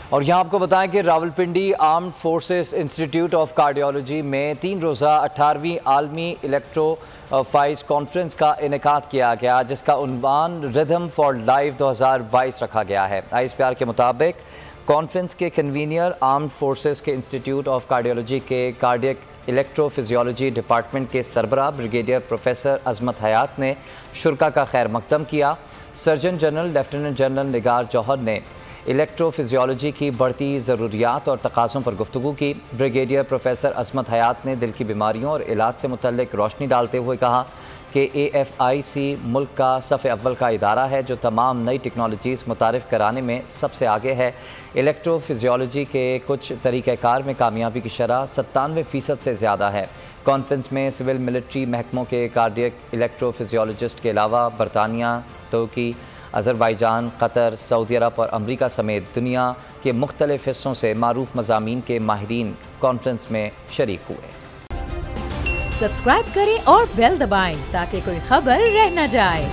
اور یہاں آپ کو بتائیں کہ Rawalpindi armed forces institute of cardiology میں 3 روزہ 18ویں عالمی الیکٹرو فائز کانفرنس کا انعقاد کیا گیا، جس کا عنوان ردھم فار لائف 2022 رکھا گیا ہے۔ ISPR کے مطابق کانفرنس کے کنوینر آرمڈ فورسز کے انسٹیٹیوٹ آف کارڈیولوجی کے کارڈیک الیکٹرو فزیولوجی ڈپارٹمنٹ کے سربراہ بریگیڈیئر پروفیسر عظمت حیات نے شرکاء کا خیر مقدم کیا۔ سرجن جنرل لیفٹیننٹ جنرل نگار جوہر نے الیکٹرو فزیولوجی کی بڑھتی ضروریات اور تقاضوں پر گفتگو کی۔ بریگیڈیئر پروفیسر عظمت حیات نے دل کی بیماریوں اور علاج سے متعلق روشنی ڈالتے ہوئے کہا کہ AFIC ملک کا صف اول کا ادارہ ہے جو تمام نئی ٹیکنالوجیز متعارف کرانے میں سب سے آگے ہے۔ الیکٹرو فزیولوجی کے کچھ طریقہ کار میں کامیابی کی شرح 97% سے زیادہ ہے۔ کانفرنس میں سول ملٹری محکموں کے کارڈیک الیکٹرو فزیولوجسٹ کے علاوہ برطانیہ، ترکی، آذربائیجان، قطر، سعودی عرب اور امریکہ سمیت دنیا کے مختلف حصوں سے معروف مضامین کے ماہرین کانفرنس میں شریک ہوئے۔ سبسکرائب کریں اور بیل دبائیں تاکہ کوئی خبر رہ نہ جائے۔